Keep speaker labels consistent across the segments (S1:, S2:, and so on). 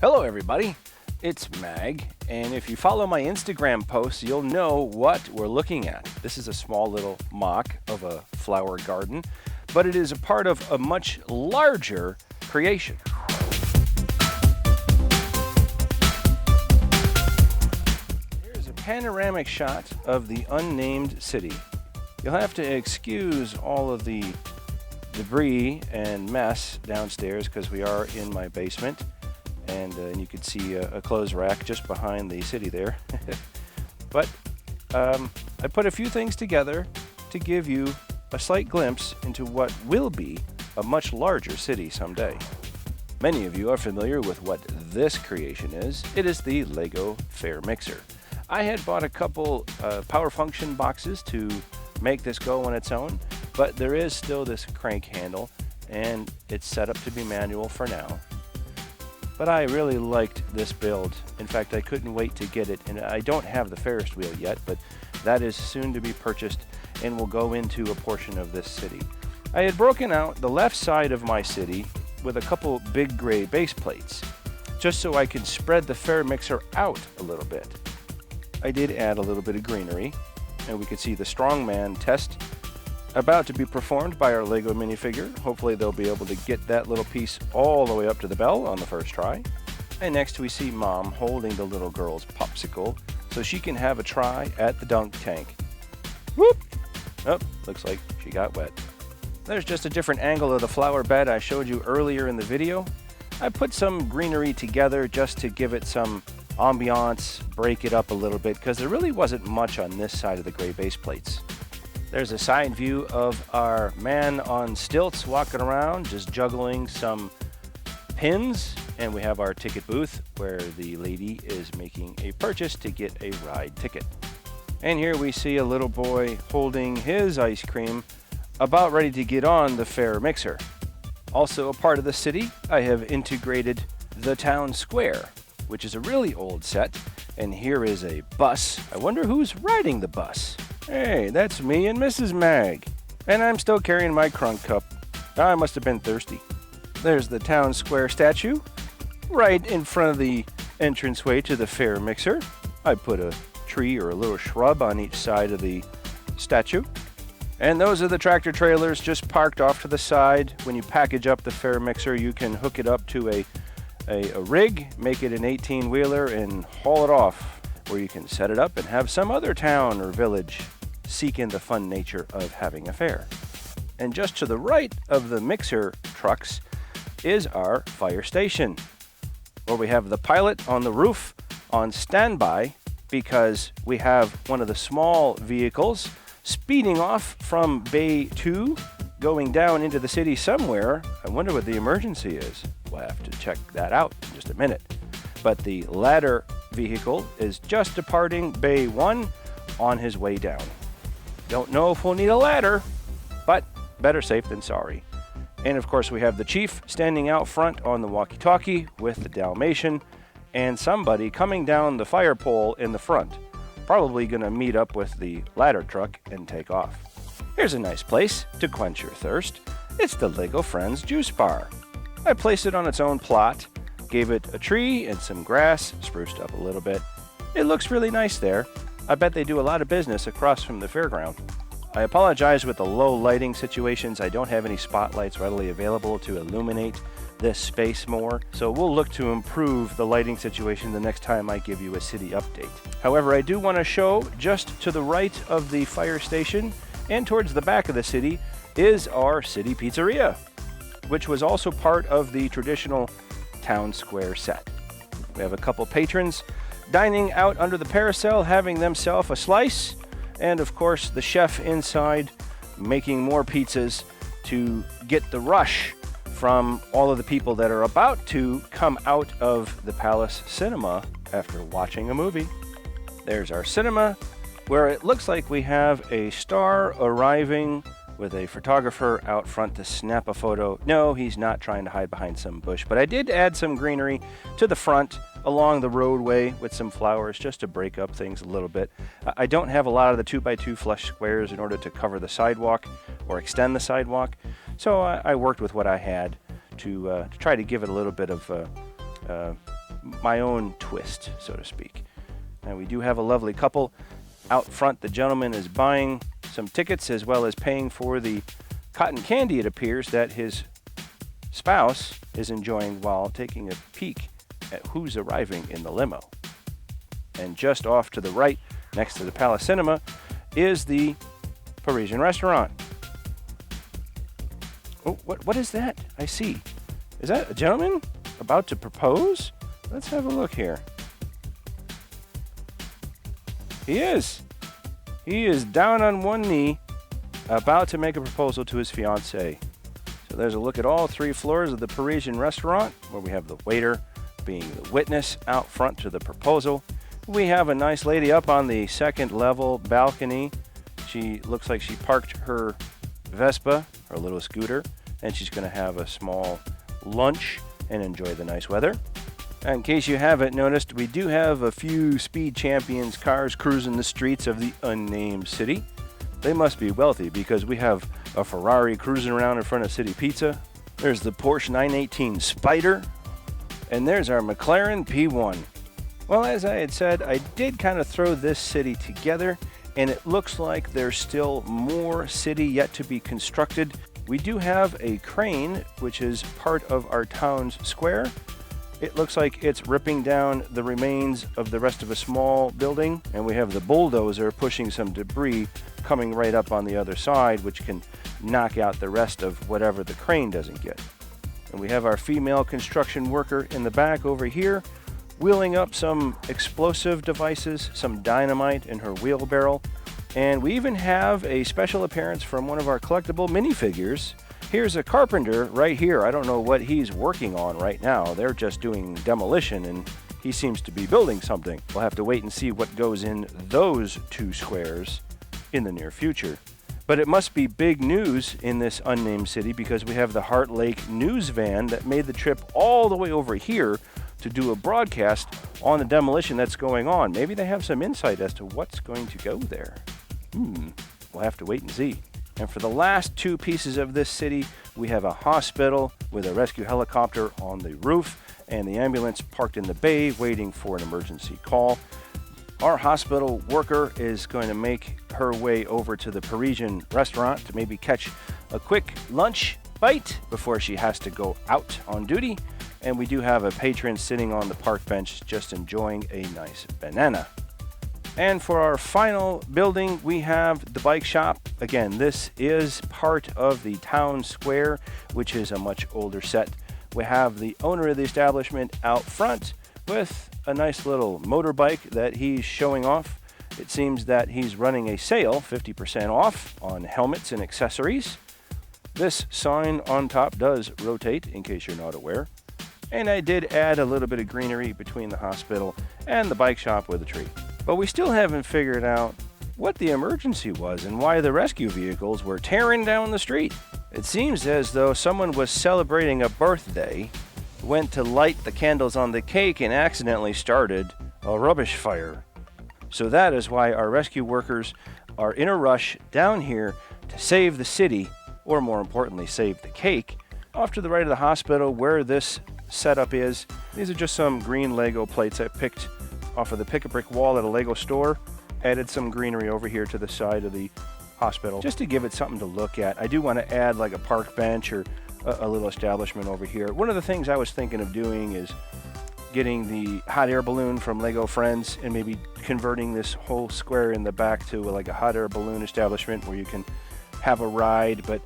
S1: Hello everybody, it's Mag, and if you follow my Instagram posts, you'll know what we're looking at. This is a small little mock of a flower garden, but it is a part of a much larger creation. Here's a panoramic shot of the unnamed city. You'll have to excuse all of the debris and mess downstairs because we are in my basement. And you can see a clothes rack just behind the city there. But I put a few things together to give you a slight glimpse into what will be a much larger city someday. Many of you are familiar with what this creation is. It is the Lego Fair Mixer. I had bought a couple power function boxes to make this go on its own, but there is still this crank handle, and it's set up to be manual for now. But I really liked this build. In fact, I couldn't wait to get it, and I don't have the Ferris wheel yet, but that is soon to be purchased and will go into a portion of this city. I had broken out the left side of my city with a couple big gray base plates, just so I could spread the Fair Mixer out a little bit. I did add a little bit of greenery, and we could see the strongman test about to be performed by our Lego minifigure. Hopefully they'll be able to get that little piece all the way up to the bell on the first try. And next we see Mom holding the little girl's popsicle so she can have a try at the dunk tank. Whoop! Oh, looks like she got wet. There's just a different angle of the flower bed I showed you earlier in the video. I put some greenery together just to give it some ambiance, break it up a little bit, because there really wasn't much on this side of the gray base plates. There's a side view of our man on stilts walking around, just juggling some pins. And we have our ticket booth where the lady is making a purchase to get a ride ticket. And here we see a little boy holding his ice cream, about ready to get on the Fair Mixer. Also a part of the city, I have integrated the town square, which is a really old set. And here is a bus. I wonder who's riding the bus. Hey, that's me and Mrs. Mag. And I'm still carrying my crunk cup. I must have been thirsty. There's the town square statue, right in front of the entranceway to the Fair Mixer. I put a tree or a little shrub on each side of the statue. And those are the tractor trailers just parked off to the side. When you package up the Fair Mixer, you can hook it up to a rig, make it an 18-wheeler, and haul it off, where you can set it up and have some other town or village seek in the fun nature of having a fair. And just to the right of the mixer trucks is our fire station, where we have the pilot on the roof on standby because we have one of the small vehicles speeding off from Bay 2 going down into the city somewhere. I wonder what the emergency is. We'll have to check that out in just a minute. But the ladder vehicle is just departing Bay 1 on his way down. Don't know if we'll need a ladder, but better safe than sorry. And of course we have the chief standing out front on the walkie-talkie with the Dalmatian and somebody coming down the fire pole in the front. Probably gonna meet up with the ladder truck and take off. Here's a nice place to quench your thirst. It's the Lego Friends Juice Bar. I placed it on its own plot, gave it a tree and some grass, spruced up a little bit. It looks really nice there. I bet they do a lot of business across from the fairground. I apologize with the low lighting situations. I don't have any spotlights readily available to illuminate this space more, so we'll look to improve the lighting situation the next time I give you a city update. However, I do want to show just to the right of the fire station and towards the back of the city is our city pizzeria, which was also part of the traditional town square set. We have a couple patrons dining out under the parasol, having themselves a slice, and of course the chef inside making more pizzas to get the rush from all of the people that are about to come out of the Palace Cinema after watching a movie. There's our cinema, where it looks like we have a star arriving with a photographer out front to snap a photo. No, he's not trying to hide behind some bush, but I did add some greenery to the front along the roadway with some flowers just to break up things a little bit. I don't have a lot of the 2x2 flush squares in order to cover the sidewalk or extend the sidewalk, so I worked with what I had to try to give it a little bit of my own twist, so to speak. And we do have a lovely couple out front. The gentleman is buying some tickets as well as paying for the cotton candy, it appears, that his spouse is enjoying while taking a peek at who's arriving in the limo. And just off to the right, next to the Palace Cinema, is the Parisian restaurant. Oh, what is that? I see. Is that a gentleman about to propose? Let's have a look here. He is. He is down on one knee, about to make a proposal to his fiancée. So there's a look at all 3 floors of the Parisian restaurant, where we have the waiter being the witness out front to the proposal. We have a nice lady up on the 2nd level balcony. She looks like she parked her Vespa, her little scooter, and she's going to have a small lunch and enjoy the nice weather. In case you haven't noticed, we do have a few Speed Champions cars cruising the streets of the unnamed city. They must be wealthy because we have a Ferrari cruising around in front of City Pizza. There's the Porsche 918 Spider, and there's our McLaren P1. Well, as I had said, I did kind of throw this city together, and it looks like there's still more city yet to be constructed. We do have a crane, which is part of our town's square. It looks like it's ripping down the remains of the rest of a small building, and we have the bulldozer pushing some debris coming right up on the other side, which can knock out the rest of whatever the crane doesn't get. And we have our female construction worker in the back over here, wheeling up some explosive devices, some dynamite in her wheelbarrow. And we even have a special appearance from one of our collectible minifigures. Here's a carpenter right here. I don't know what he's working on right now. They're just doing demolition, and he seems to be building something. We'll have to wait and see what goes in those 2 squares in the near future. But it must be big news in this unnamed city because we have the Heart Lake news van that made the trip all the way over here to do a broadcast on the demolition that's going on. Maybe they have some insight as to what's going to go there. We'll have to wait and see. And for the last 2 pieces of this city, we have a hospital with a rescue helicopter on the roof and the ambulance parked in the bay waiting for an emergency call. Our hospital worker is going to make her way over to the Parisian restaurant to maybe catch a quick lunch bite before she has to go out on duty. And we do have a patron sitting on the park bench just enjoying a nice banana. And for our final building, we have the bike shop. Again, this is part of the town square, which is a much older set. We have the owner of the establishment out front with a nice little motorbike that he's showing off. It seems that he's running a sale, 50% off on helmets and accessories. This sign on top does rotate, in case you're not aware. And I did add a little bit of greenery between the hospital and the bike shop with a tree. But we still haven't figured out what the emergency was and why the rescue vehicles were tearing down the street. It seems as though someone was celebrating a birthday, went to light the candles on the cake, and accidentally started a rubbish fire. So that is why our rescue workers are in a rush down here to save the city, or more importantly, save the cake. Off to the right of the hospital where this setup is, these are just some green Lego plates I picked off of the pick-a-brick wall at a Lego store. Added some greenery over here to the side of the hospital just to give it something to look at. I do want to add like a park bench or a little establishment over here. One of the things I was thinking of doing is getting the hot air balloon from Lego Friends and maybe converting this whole square in the back to like a hot air balloon establishment where you can have a ride. But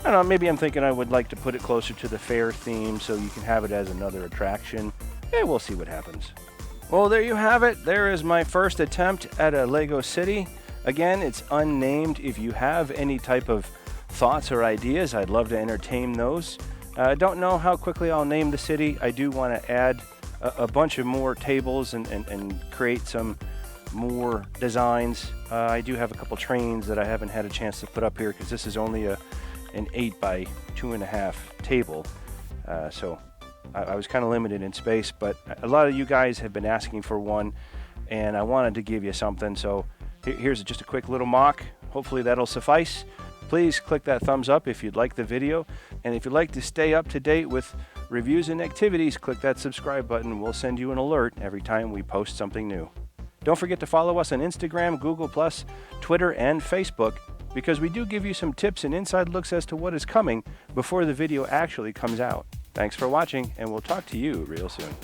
S1: I don't know, maybe I'm thinking I would like to put it closer to the fair theme so you can have it as another attraction. We'll see what happens. Well, there you have it. There is my first attempt at a Lego City. Again, it's unnamed. If you have any type of thoughts or ideas, I'd love to entertain those. I don't know how quickly I'll name the city. I do want to add a bunch of more tables and create some more designs. I do have a couple trains that I haven't had a chance to put up here because this is only an 8 by 2.5 table. So I was kind of limited in space, but a lot of you guys have been asking for one, and I wanted to give you something. So here's just a quick little mock. Hopefully that'll suffice. Please click that thumbs up if you'd like the video, and if you'd like to stay up to date with reviews, and activities, click that subscribe button. We'll send you an alert every time we post something new. Don't forget to follow us on Instagram, Google+, Twitter, and Facebook, because we do give you some tips and inside looks as to what is coming before the video actually comes out. Thanks for watching, and we'll talk to you real soon.